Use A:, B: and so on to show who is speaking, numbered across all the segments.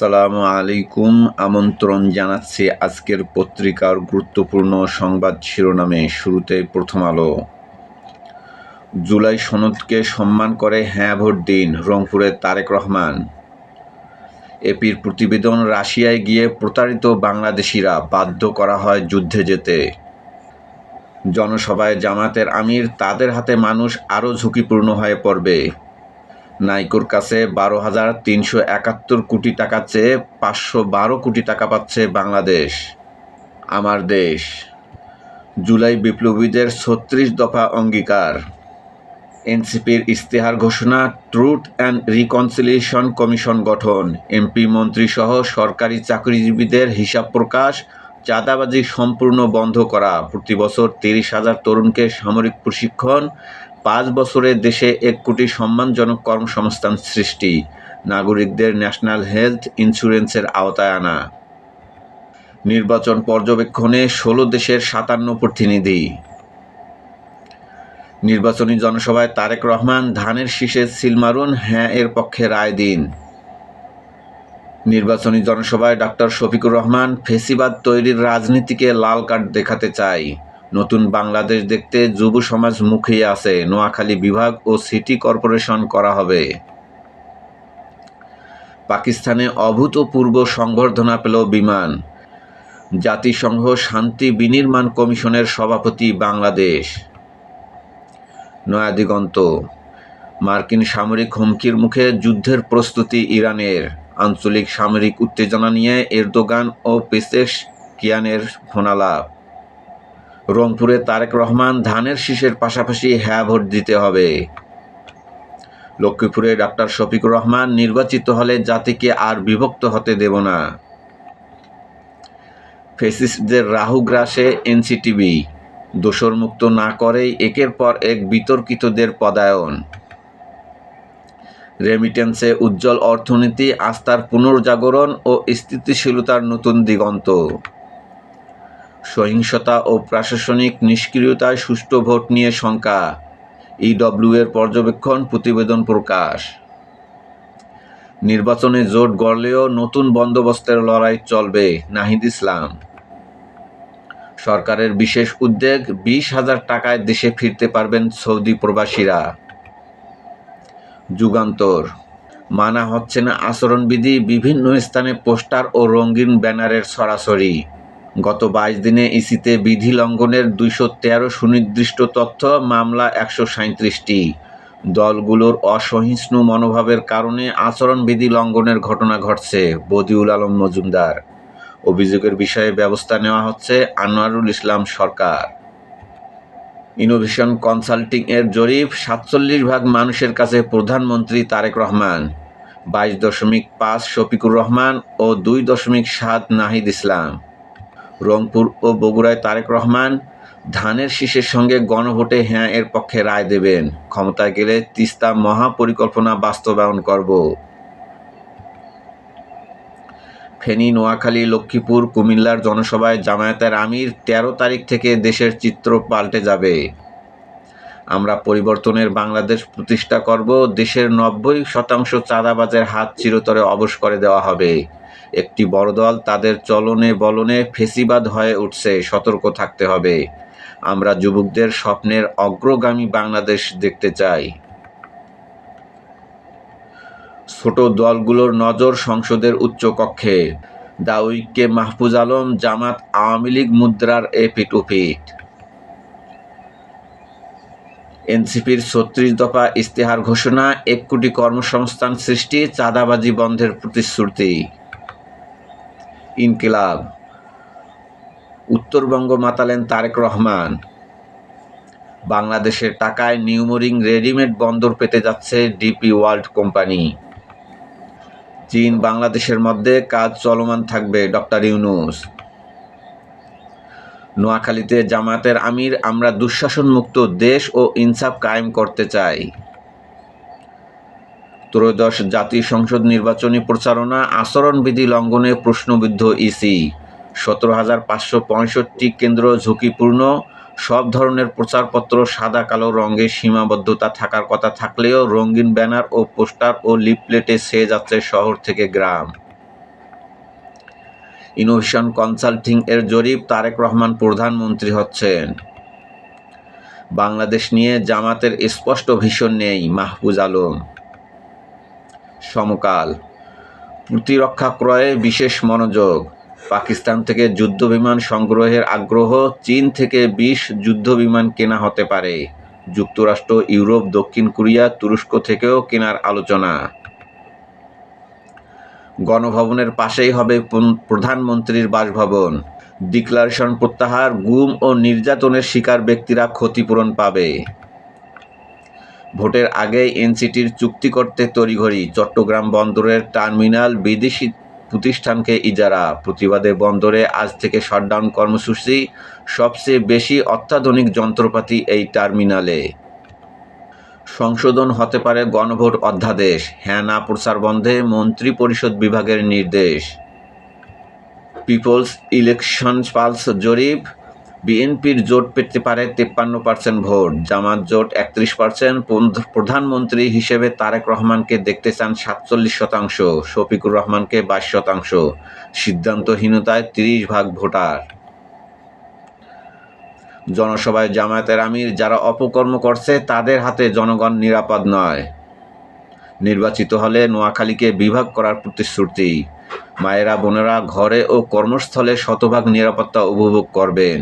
A: আসসালামু আলাইকুম। আমন্ত্রণ জানাচ্ছি আজকের পত্রিকার গুরুত্বপূর্ণ সংবাদ শিরোনামে। শুরুতেই প্রথম আলো। জুলাই সনদকে সম্মান করে হ্যাঁ ভোট দিন, রংপুরে তারেক রহমান। এপির প্রতিবেদন, রাশিয়ায় গিয়ে প্রতারিত বাংলাদেশিরা বাধ্য করা হয় যুদ্ধে যেতে। জনসভায় জামায়াতের আমির, তাদের হাতে মানুষ আরও ঝুঁকিপূর্ণ হয়ে পড়বে। নাইকোর কাছে 12,371 কোটি টাকা চেয়ে 512 কোটি টাকা পাচ্ছে বাংলাদেশ। আমার দেশ। জুলাই বিপ্লবীদের 36 দফা অঙ্গীকার। এনসিপির ইশতেহার ঘোষণা, ট্রুথ অ্যান্ড রিকনসিলিয়েশন কমিশন গঠন, এমপি মন্ত্রীসহ সরকারি চাকরিজীবীদের হিসাব প্রকাশ, চাঁদাবাজি সম্পূর্ণ বন্ধ করা, প্রতি বছর 30,000 তরুণকে সামরিক প্রশিক্ষণ, 5 বছরে দেশে 1 কোটি সম্মানজনক কর্মসংস্থান সৃষ্টি, নাগরিকদের ন্যাশনাল হেলথ ইন্স্যুরেন্সের আওতায় আনা। নির্বাচন পর্যবেক্ষণে 16 দেশের 57 প্রতিনিধি। নির্বাচনী জনসভায় তারেক রহমান, ধানের শীষে সিল মারুন, হ্যাঁ এর পক্ষে রায় দিন। নির্বাচনী জনসভায় ডক্টর শফিকুর রহমান, ফেসিবাদ তৈরির রাজনীতিকে লাল কার্ড দেখাতে চাই। নতুন বাংলাদেশ দেখতে যুব সমাজ মুখিয়ে আছে, নোয়াখালী বিভাগ ও সিটি কর্পোরেশন করা হবে। পাকিস্তানে অভূতপূর্ব সংবর্ধনা পেল বিমান। জাতিসংঘ শান্তি বিনির্মাণ কমিশনের সভাপতি বাংলাদেশ। নয়া দিগন্ত। মার্কিন সামরিক হুমকির মুখে যুদ্ধের প্রস্তুতি ইরানের, আঞ্চলিক সামরিক উত্তেজনা নিয়ে এরদোগান ও পেজেশকিয়ানের ফোনালাপ। রংপুরে তারেক রহমান, ধানের শীষের পাশাপাশি হ্যাঁ ভোট দিতে হবে। লক্ষ্মীপুরে ডক্টর শফিকুর রহমান, নির্বাচিত হলে জাতিকে আর বিভক্ত হতে দেব না। ফ্যাসিস্টদের রাহু গ্রাসে এনসিটিভি, দোষরমুক্ত না করেই একের পর এক বিতর্কিতদের পদায়ন। রেমিটেন্সে উজ্জ্বল অর্থনীতি, আস্থার পুনর্জাগরণ ও স্থিতিশীলতার নতুন দিগন্ত। সহিংসতা ও প্রশাসনিক নিষ্ক্রিয়তায় সুষ্ঠু ভোট নিয়ে শঙ্কা, ইডব্লিউ-এর পর্যবেক্ষণ প্রতিবেদন প্রকাশ। নির্বাচনে জোট গড়লেও নতুন বন্দোবস্তের লড়াই চলবে, নাহিদ ইসলাম। সরকারের বিশেষ উদ্যোগ, 20,000 টাকায় দেশে ফিরতে পারবেন সৌদি প্রবাসীরা। যুগান্তর। মানা হচ্ছে না আচরণবিধি, বিভিন্ন স্থানে পোস্টার ও রঙিন ব্যানারের ছড়াছড়ি। গত 22 দিনে ইসিতে বিধি লঙ্ঘনের 213 সুনির্দিষ্ট তথ্য, মামলা 137টি। দলগুলোর অসহিষ্ণু মনোভাবের কারণে আচরণবিধি লঙ্ঘনের ঘটনা ঘটছে, বদিউল আলম মজুমদার। অভিযোগের বিষয়ে ব্যবস্থা নেওয়া হচ্ছে, আনোয়ারুল ইসলাম সরকার। ইনোভেশন কনসাল্টিং এর জরিপ, 47% মানুষের কাছে প্রধানমন্ত্রী তারেক রহমান, 22.5 শফিকুর রহমান ও 2.7 নাহিদ ইসলাম। রংপুর ও বগুড়ায় তারেক রহমান, ধানের শীষের সঙ্গে গণভোটে হ্যাঁ এর পক্ষে রায় দেবেন, ক্ষমতায় গেলে তিস্তা মহাপরিকল্পনা বাস্তবায়ন করব। ফেনী, নোয়াখালী, লক্ষ্মীপুর, কুমিল্লার জনসভায় জামায়াতের আমির, 13 তারিখ থেকে দেশের চিত্র পাল্টে যাবে। আমরা পরিবর্তনের বাংলাদেশ প্রতিষ্ঠা করব, দেশের 90% চাঁদাবাজের হাত চিরতরে অবশ করে দেওয়া হবে। একটি বড় দল তাদের চলনে বলনে ফেসিবাদ হয়ে উঠছে, সতর্ক থাকতে হবে। আমরা যুবকদের স্বপ্নের অগ্রগামী বাংলাদেশ দেখতে চাই। ছোট দলগুলোর নজর সংসদের উচ্চ কক্ষে, দাউইকে মাহফুজ আলম, জামাত আওয়ামী লীগ মুদ্রার এপিঠ-ওপিঠ। এনসিপির 36 দফা ইশতেহার ঘোষণা, 1 কোটি কর্মসংস্থান সৃষ্টি, চাঁদাবাজি বন্ধের প্রতিশ্রুতি। ইনকিলাব। উত্তরবঙ্গ মাতালেন তারেক রহমান, বাংলাদেশের টাকায় নিউমোরিং রেডিমেড বন্দর পেতে যাচ্ছে ডিপি ওয়ার্ল্ড কোম্পানি। চীন বাংলাদেশের মধ্যে কাজ চলমান থাকবে, ডক্টর ইউনূস। নোয়াখালীতে জামায়াতের আমির, আমরা দুঃশাসনমুক্ত দেশ ও ইনসাফ কায়েম করতে চাই। ত্রয়োদশ জাতীয় সংসদ নির্বাচনী প্রচারণা, আচরণবিধি লঙ্ঘনে প্রশ্নবিদ্ধ ইসি, 17,565 কেন্দ্র ঝুঁকিপূর্ণ। সব ধরনের প্রচারপত্র সাদা কালো রঙে সীমাবদ্ধতা থাকার কথা থাকলেও রঙিন ব্যানার ও পোস্টার ও লিফলেটে ছেয়ে যাচ্ছে শহর থেকে গ্রাম। ইনোভেশন কনসাল্টিং এর জরিপ, তারেক রহমান প্রধানমন্ত্রী হচ্ছেন। বাংলাদেশ নিয়ে জামাতের স্পষ্ট ভিশন নেই, মাহফুজ আলম। সমকাল, প্রতিরক্ষা ক্রয়ে বিশেষ মনোযোগ। পাকিস্তান থেকে যুদ্ধবিমান সংগ্রহের আগ্রহ, চীন থেকে 20 যুদ্ধবিমান কেনা হতে পারে। যুক্তরাষ্ট্র, ইউরোপ, দক্ষিণ কোরিয়া, তুরস্ক থেকেও কেনার আলোচনা। গণভবনের পাশেই হবে প্রধানমন্ত্রীর বাসভবন। ডিক্লারেশন প্রত্যাহার, গুম ও নির্যাতনের শিকার ব্যক্তিরা ক্ষতিপূরণ পাবে। ভোটের আগেই এনসিটির চুক্তি করতে তড়িঘড়ি। চট্টগ্রাম বন্দরের টার্মিনাল বিদেশি প্রতিষ্ঠানকে ইজারা। প্রতিবাদে বন্দরে আজ থেকে শাটডাউন কর্মসূচি। সবচেয়ে বেশি অত্যাধুনিক যন্ত্রপাতি এই টার্মিনালে। সংশোধন হতে পারে গণভোট অধ্যাদেশ। হ্যাঁ না প্রচার বন্ধে মন্ত্রিপরিষদ বিভাগের নির্দেশ। পিপলস ইলেকশন পালস জরিপ, বিএনপির জোট পেতে পারে 53% ভোট, জামাত জোট 31%। প্রধানমন্ত্রী হিসেবে তারেক রহমানকে দেখতে চান 47%, শফিকুর রহমানকে 22%। সিদ্ধান্তহীনতায় 30% ভোটার। জনসভায় জামায়াতের আমির, যারা অপকর্ম করছে তাদের হাতে জনগণ নিরাপদ নয়। নির্বাচিত হলে নোয়াখালীকে বিভাগ করার প্রতিশ্রুতি। মায়েরা বোনেরা ঘরে ও কর্মস্থলে শতভাগ নিরাপত্তা উপভোগ করবেন।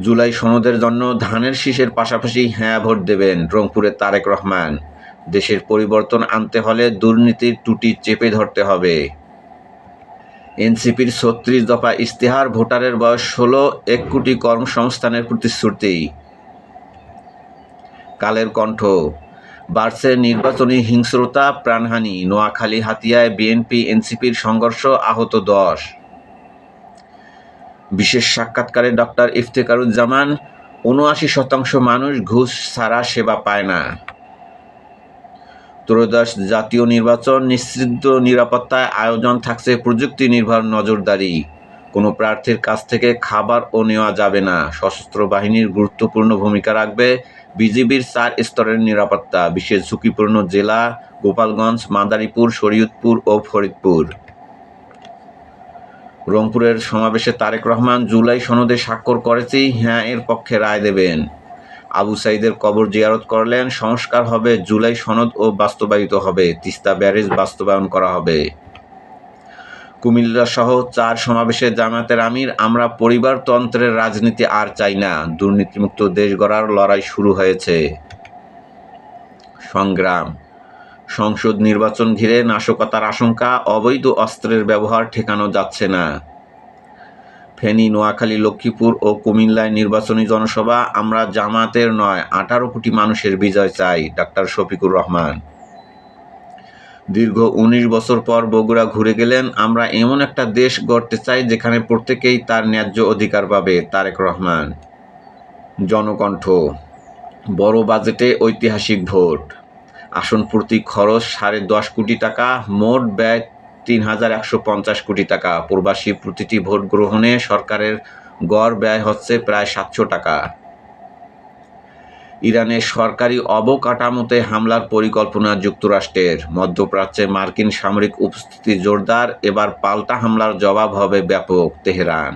A: জুলাই সনদের জন্য ধানের শীষের পাশাপাশি হ্যাঁ ভোট দেবেন, রংপুরে তারেক রহমান। দেশের পরিবর্তন আনতে হলে দুর্নীতির টুটি চেপে ধরতে হবে। এনসিপির 36 দফা ইশতেহার, ভোটারের বয়স 16, 1 কোটি কর্মসংস্থানের প্রতিশ্রুতি। কালের কণ্ঠ, বাড়ছে নির্বাচনী হিংস্রতা, প্রাণহানি। নোয়াখালী হাতিয়ায় বিএনপি এনসিপির সংঘর্ষ, আহত 10। বিশেষ সাক্ষাৎকারে ডক্টর ইফতেখারুজ্জামান, 79% মানুষ ঘুষ ছাড়া সেবা পায় না। ত্রয়োদশ জাতীয় নির্বাচন, নিশ্চিত নিরাপত্তায় আয়োজন থাকছে প্রযুক্তি নির্ভর নজরদারি। কোনো প্রার্থীর কাছ থেকে খাবারও নেওয়া যাবে না। সশস্ত্র বাহিনীর গুরুত্বপূর্ণ ভূমিকা রাখবে বিজিবির 4 স্তরের নিরাপত্তা। বিশেষ ঝুঁকিপূর্ণ জেলা গোপালগঞ্জ, মাদারীপুর, শরীয়তপুর ও ফরিদপুর। রংপুরের সমাবেশে তারেক রহমান, জুলাই সনদে স্বাক্ষর করেছি, হ্যাঁ এর পক্ষে রায় দেবেন। আবু সাইদের কবর জিয়ারত করলেন। সংস্কার হবে, জুলাই সনদ ও বাস্তবায়িত হবে। তিস্তা ব্যারেজ বাস্তবায়ন করা হবে। কুমিল্লা সহ 4 সমাবেশে জামায়াতের আমির, আমরা পরিবারতন্ত্রের রাজনীতি আর চাই না। দুর্নীতিমুক্ত দেশ গড়ার লড়াই শুরু হয়েছে। সংগ্রাম, সংসদ নির্বাচন ঘিরে নাশকতার আশঙ্কা, অবৈধ অস্ত্রের ব্যবহার ঠেকানো যাচ্ছে না। ফেনী, নোয়াখালী, লক্ষ্মীপুর ও কুমিল্লায় নির্বাচনী জনসভা, আমরা জামায়াতের নয় 18 কোটি মানুষের বিজয় চাই, ডাক্তার শফিকুর রহমান। দীর্ঘ 19 বছর পর বগুড়া ঘুরে গেলেন, আমরা এমন একটা দেশ গড়তে চাই যেখানে প্রত্যেকেই তার ন্যায্য অধিকার পাবে, তারেক রহমান। জনকণ্ঠ, বড় বাজেটে ঐতিহাসিক ভোট। আসন প্রতি খরচ 10.5 কোটি টাকা, মোট ব্যয় 3150 কোটি টাকা। প্রবাসী প্রতিটি ভোট গ্রহণে সরকারের গড় ব্যয় হচ্ছে প্রায় 700 টাকা। ইরানের সরকারি অবকাঠামোতে হামলার পরিকল্পনা যুক্তরাষ্ট্রের। মধ্যপ্রাচ্যে মার্কিন সামরিক উপস্থিতি জোরদার, এবার পাল্টা হামলার জবাব হবে ব্যাপক, তেহরান।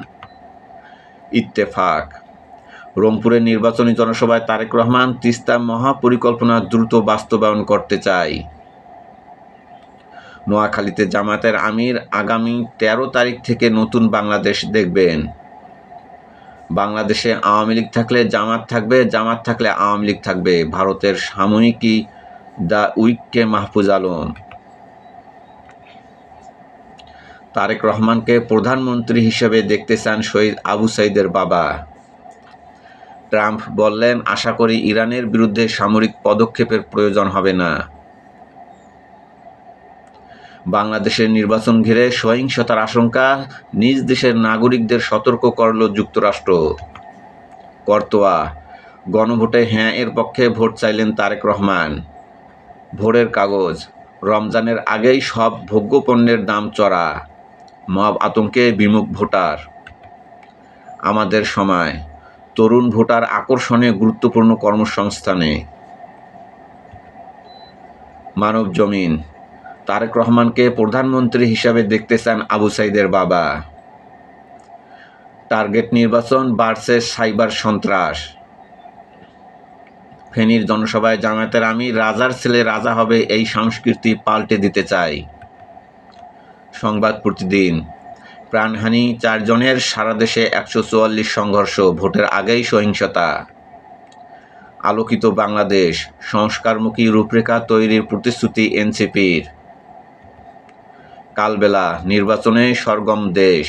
A: ইত্তেফাক, রংপুরের নির্বাচনী জনসভায় তারেক রহমান, তিস্তা মহাপরিকল্পনা দ্রুত বাস্তবায়ন করতে চাই। নোয়াখালীতে জামায়াতের আমির, আগামী 13 তারিখ থেকে নতুন বাংলাদেশ দেখবেন। বাংলাদেশে আওয়ামী লীগ থাকলে জামাত থাকবে, জামাত থাকলে আওয়ামী লীগ থাকবে। ভারতের সাময়িকী দ্য উইককে মাহফুজ আলম। তারেক রহমানকে প্রধানমন্ত্রী হিসেবে দেখতে চান শহীদ আবু সাইদের বাবা। ট্রাম্প বললেন, আশা করি ইরানের বিরুদ্ধে সামরিক পদক্ষেপের প্রয়োজন হবে না। বাংলাদেশের নির্বাচন ঘিরে সহিংসতার আশঙ্কা, নিজ দেশের নাগরিকদের সতর্ক করল যুক্তরাষ্ট্র। করতোয়া, গণভোটে হ্যাঁ এর পক্ষে ভোট চাইলেন তারেক রহমান। ভোরের কাগজ, রমজানের আগেই সব ভোগ্যপণ্যের দাম চড়া, মব আতঙ্কে বিমুখ ভোটার। আমাদের সময়, তরুণ ভোটার আকর্ষণে গুরুত্বপূর্ণ কর্মসংস্থানে। মানবজমিন, তারেক রহমানকে প্রধানমন্ত্রী হিসাবে দেখতে চান আবু সাইদের বাবা। টার্গেট নির্বাচন, বাড়ছে সাইবার সন্ত্রাস। ফেনীর জনসভায় জামায়াতের আমির রাজার ছেলে রাজা হবে, এই সংস্কৃতি পাল্টে দিতে চাই। সংবাদ প্রতিদিন। প্রাণহানি 4 জনের, সারা দেশে 144 সংঘর্ষ, ভোটের আগেই সহিংসতা। আলোকিত বাংলাদেশ, সংস্কারমুখী রূপরেখা তৈরির প্রতিশ্রুতি এনসিপির। কালবেলা, নির্বাচনে সরগম দেশ।